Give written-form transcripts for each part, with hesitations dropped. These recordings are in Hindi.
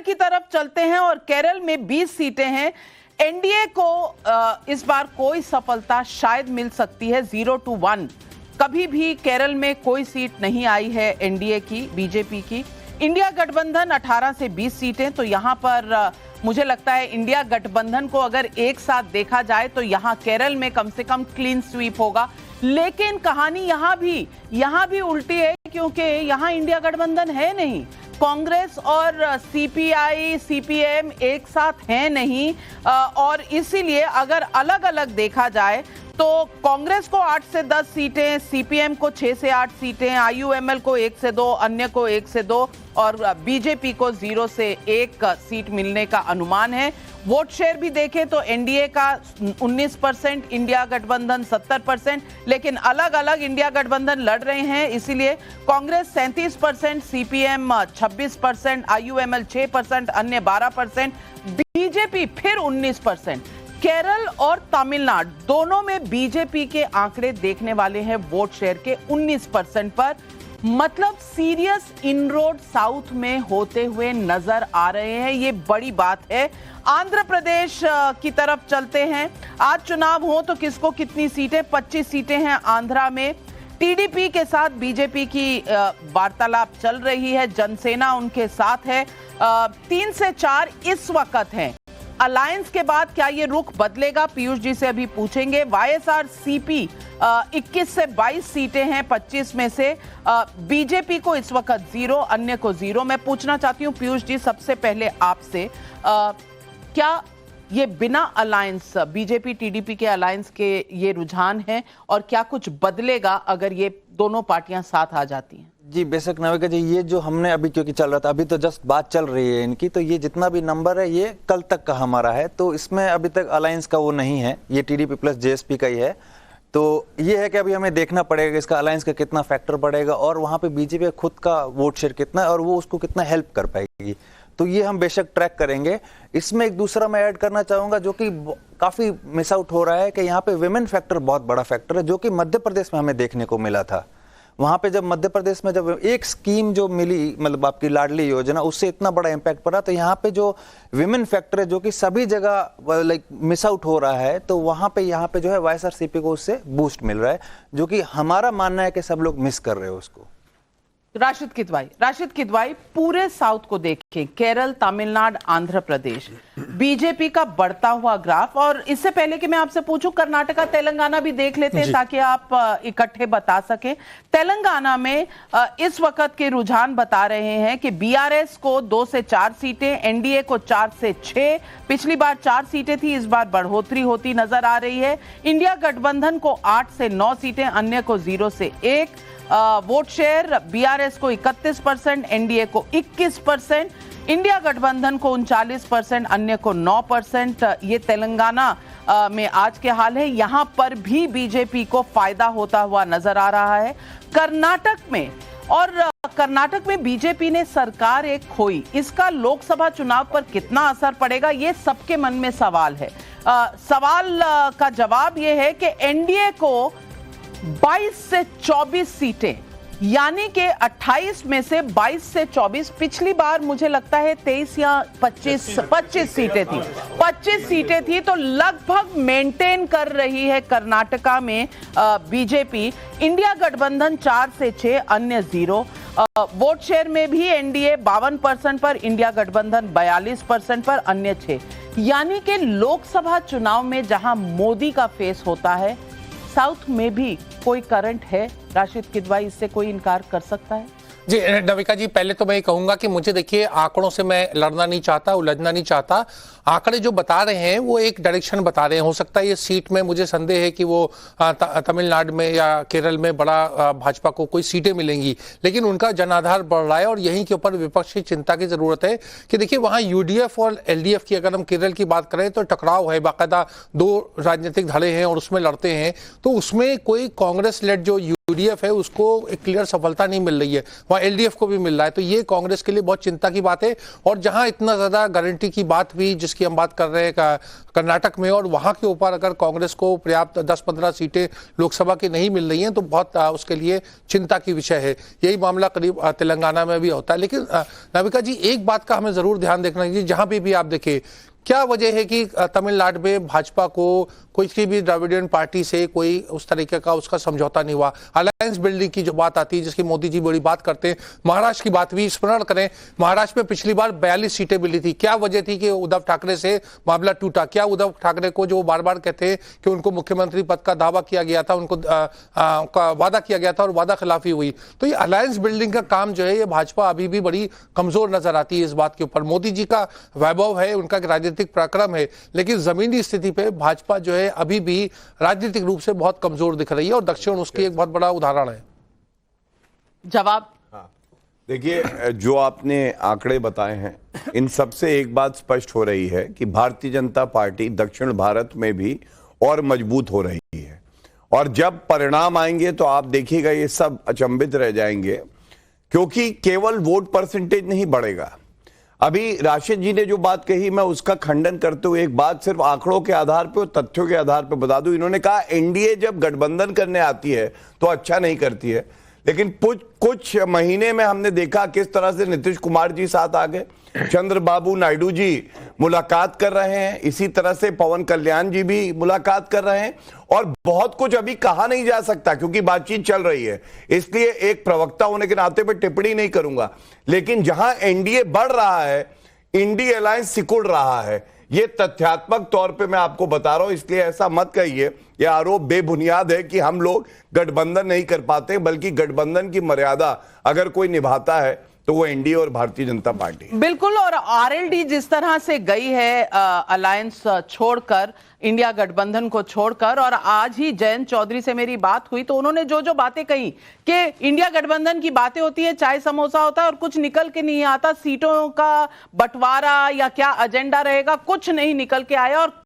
की तरफ चलते हैं और केरल में 20 सीटें हैं। एनडीए को इस बार कोई सफलता शायद मिल सकती है 0-1। कभी भी केरल में कोई सीट नहीं आई है एनडीए की, बीजेपी की। इंडिया गठबंधन 18 से 20 सीटें, तो यहां पर मुझे लगता है इंडिया गठबंधन को अगर एक साथ देखा जाए तो यहां केरल में कम से कम क्लीन स्वीप होगा। लेकिन कहानी यहां भी उल्टी है, क्योंकि यहां इंडिया गठबंधन है नहीं। कांग्रेस और सीपीआई सीपीएम एक साथ हैं नहीं, और इसीलिए अगर अलग अलग देखा जाए तो कांग्रेस को 8 से 10 सीटें, सीपीएम को 6 से 8 सीटें, आईयूएमएल को 1 से 2, अन्य को 1 से 2 और बीजेपी को 0 से 1 सीट मिलने का अनुमान है। वोट शेयर भी देखें तो एनडीए का 19%, इंडिया गठबंधन 70%, लेकिन अलग अलग इंडिया गठबंधन लड़ रहे हैं। इसीलिए कांग्रेस 37%, सीपीएम 26%, आईयूएमएल 6%, अन्य 12%, बीजेपी फिर 19%। केरल और तमिलनाडु दोनों में बीजेपी के आंकड़े देखने वाले हैं वोट शेयर के 19% पर। मतलब सीरियस इनरोड साउथ में होते हुए नजर आ रहे हैं, ये बड़ी बात है। आंध्र प्रदेश की तरफ चलते हैं। आज चुनाव हो तो किसको कितनी सीटें? 25 सीटें हैं आंध्रा में। टीडीपी के साथ बीजेपी की वार्तालाप चल रही है, जनसेना उनके साथ है। 3 से 4 इस वक्त हैं। अलायंस के बाद क्या ये रुख बदलेगा? पीयूष जी से अभी पूछेंगे। वाईएसआरसीपी 21 से 22 सीटें हैं 25 में से। बीजेपी को इस वक्त 0, अन्य को 0। मैं पूछना चाहती हूँ पीयूष जी सबसे पहले आपसे, क्या ये बिना अलायंस, बीजेपी टीडीपी के अलायंस के ये रुझान है और क्या कुछ बदलेगा अगर ये दोनों पार्टियां साथ आ जाती हैं? जी बेशक नाविका जी, ये जो हमने अभी क्योंकि चल रहा था, अभी तो जस्ट बात चल रही है इनकी, तो ये जितना भी नंबर है ये कल तक का हमारा है, तो इसमें अभी तक अलायंस का वो नहीं है, ये टीडीपी प्लस जेएसपी का ही है। तो ये है कि अभी हमें देखना पड़ेगा इसका अलायंस का कितना फैक्टर पड़ेगा और वहां पे बीजेपी खुद का वोट शेयर कितना है और वो उसको कितना हेल्प कर पाएगी, तो ये हम बेशक ट्रैक करेंगे। इसमें एक दूसरा मैं ऐड करना चाहूंगा जो कि काफी मिस आउट हो रहा है कि यहाँ पे विमेन फैक्टर बहुत बड़ा फैक्टर है, जो कि मध्य प्रदेश में हमें देखने को मिला था। वहां पे जब मध्य प्रदेश में जब एक स्कीम जो मिली, मतलब आपकी लाडली योजना, उससे इतना बड़ा इंपैक्ट पड़ा, तो यहाँ पे जो विमेन फैक्टर है जो कि सभी जगह लाइक मिस आउट हो रहा है, तो वहां पे यहाँ पे जो है वाईएसआरसीपी को उससे बूस्ट मिल रहा है, जो कि हमारा मानना है कि सब लोग मिस कर रहे हो उसको। राशिद किदवाई, पूरे साउथ को देखें, केरल, तमिलनाडु, आंध्र प्रदेश, बीजेपी का बढ़ता हुआ ग्राफ। और इससे पहले कि मैं आपसे पूछूं, कर्नाटका तेलंगाना भी देख लेते हैं ताकि आप इकट्ठे बता सकें। तेलंगाना में इस वक्त के रुझान बता रहे हैं कि बीआरएस को 2 से 4 सीटें, एनडीए को 4 से 6, पिछली बार 4 सीटें थी, इस बार बढ़ोतरी होती नजर आ रही है। इंडिया गठबंधन को 8 से 9 सीटें, अन्य को 0 से 1। वोट शेयर बीआरएस को 31%, एनडीए को 21%, इंडिया गठबंधन को 39%, अन्य को 9%। ये तेलंगाना में आज के हाल है। यहां पर भी बीजेपी को फायदा होता हुआ नजर आ रहा है। कर्नाटक में बीजेपी ने सरकार एक खोई, इसका लोकसभा चुनाव पर कितना असर पड़ेगा, ये सबके मन में सवाल है। सवाल का जवाब यह है कि एनडीए को 22 से 24 सीटें, यानी कि 28 में से 22 से 24, पिछली बार मुझे लगता है 23 या 25 सीटें थी, 25 सीटें थी, तो लगभग मेंटेन कर रही है कर्नाटका में बीजेपी। इंडिया गठबंधन 4 से 6, अन्य 0। वोट शेयर में भी एनडीए 52% पर, इंडिया गठबंधन 42% पर, अन्य 6। यानी कि लोकसभा चुनाव में जहां मोदी का फेस होता है, साउथ में भी कोई करंट है। राशिद किदवाई, इससे कोई इनकार कर सकता है? जी नविका जी, पहले तो मैं ये कहूंगा कि मुझे देखिए आंकड़ों से मैं लड़ना नहीं चाहता, उलझना नहीं चाहता। आंकड़े जो बता रहे हैं वो एक डायरेक्शन बता रहे हैं। हो सकता है ये सीट में, मुझे संदेह है कि वो तमिलनाडु में या केरल में बड़ा भाजपा को कोई सीटें मिलेंगी, लेकिन उनका जनाधार बढ़ रहा है और यहीं के ऊपर विपक्ष की चिंता की जरूरत है कि देखिए वहां यूडीएफ और एलडीएफ की अगर हम केरल की बात करें तो टकराव है, बाकायदा 2 राजनीतिक धड़े हैं और उसमें लड़ते हैं, तो उसमें कोई कांग्रेस लेड जो यूडीएफ है उसको एक क्लियर सफलता नहीं मिल रही है, वहाँ एलडीएफ को भी मिल रहा है। तो ये कांग्रेस के लिए बहुत चिंता की बात है। और जहां इतना ज्यादा गारंटी की बात हुई जिसकी हम बात कर रहे हैं कर्नाटक में, और वहां के ऊपर अगर कांग्रेस को पर्याप्त 10-15 सीटें लोकसभा की नहीं मिल रही हैं तो बहुत उसके लिए चिंता की विषय है। यही मामला करीब तेलंगाना में भी होता है। लेकिन नाविका जी, एक बात का हमें जरूर ध्यान देखना चाहिए, जहां पे भी आप देखें क्या वजह है कि तमिलनाडु में भाजपा को कोई भी द्रविडियन पार्टी से कोई उस तरीके का उसका समझौता नहीं हुआ। अलायंस बिल्डिंग की जो बात आती है, जिसकी मोदी जी बड़ी बात करते हैं, महाराष्ट्र की बात भी स्मरण करें, महाराष्ट्र में पिछली बार 42 सीटें मिली थी। क्या वजह थी कि उद्धव ठाकरे से मामला टूटा? क्या उद्धव ठाकरे को जो बार बार कहते हैं कि उनको मुख्यमंत्री पद का दावा किया गया था, उनको वादा किया गया था और वादा खिलाफी हुई? तो ये अलायंस बिल्डिंग का काम जो है, ये भाजपा अभी भी बड़ी कमजोर नजर आती है इस बात के ऊपर। मोदी जी का वैभव है, उनका राजनीतिक पराक्रम है, लेकिन जमीनी स्थिति पे भाजपा जो है अभी भी राजनीतिक रूप से बहुत कमजोर दिख रही है, और दक्षिण उसकी एक बहुत बड़ा उदाहरण है। जवाब देखिए, जो आपने आंकड़े बताए हैं, इन सब से एक बात स्पष्ट हो रही है कि भारतीय जनता पार्टी दक्षिण भारत में भी और मजबूत हो रही है। और जब परिणाम आएंगे तो आप देखिएगा ये सब अचंभित रह जाएंगे, क्योंकि केवल वोट परसेंटेज नहीं बढ़ेगा। अभी राशिद जी ने जो बात कही, मैं उसका खंडन करते हुए एक बात सिर्फ आंकड़ों के आधार पर और तथ्यों के आधार पर बता दूं। इन्होंने कहा एनडीए जब गठबंधन करने आती है तो अच्छा नहीं करती है, लेकिन कुछ महीने में हमने देखा किस तरह से नीतीश कुमार जी साथ आ गए, चंद्रबाबू नायडू जी मुलाकात कर रहे हैं, इसी तरह से पवन कल्याण जी भी मुलाकात कर रहे हैं, और बहुत कुछ अभी कहा नहीं जा सकता क्योंकि बातचीत चल रही है, इसलिए एक प्रवक्ता होने के नाते मैं टिप्पणी नहीं करूंगा। लेकिन जहां एनडीए बढ़ रहा है, इंडी अलायंस सिकुड़ रहा है, ये तथ्यात्मक तौर पे मैं आपको बता रहा हूं, इसलिए ऐसा मत कहिए, यह आरोप बेबुनियाद है कि हम लोग गठबंधन नहीं कर पाते, बल्कि गठबंधन की मर्यादा अगर कोई निभाता है तो वो एनडीए और भारतीय जनता पार्टी। बिल्कुल, और आरएलडी जिस तरह से गई है अलायंस छोड़कर, इंडिया गठबंधन को छोड़कर, और आज ही जयंत चौधरी से मेरी बात हुई तो उन्होंने जो जो बातें कही कि इंडिया गठबंधन की बातें होती है, चाय समोसा होता है और कुछ निकल के नहीं आता, सीटों का बंटवारा या क्या एजेंडा रहेगा, कुछ नहीं निकल के आया। और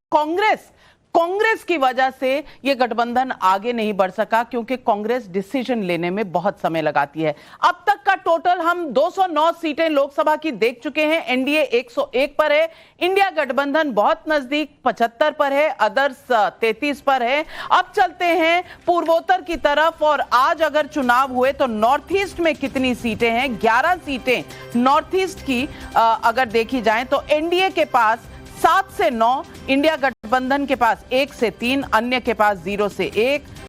कांग्रेस की वजह से यह गठबंधन आगे नहीं बढ़ सका, क्योंकि कांग्रेस डिसीजन लेने में बहुत समय लगाती है। अब तक का टोटल हम 209 सीटें लोकसभा की देख चुके हैं, एनडीए 101 पर है, इंडिया गठबंधन बहुत नजदीक 75 पर है, अदर्स 33 पर है। अब चलते हैं पूर्वोत्तर की तरफ, और आज अगर चुनाव हुए तो नॉर्थ ईस्ट में कितनी सीटें हैं? 11 सीटें नॉर्थ ईस्ट की अगर देखी जाए तो एनडीए के पास 7 से 9, इंडिया गठबंधन के पास 1 से 3, अन्य के पास 0 से 1,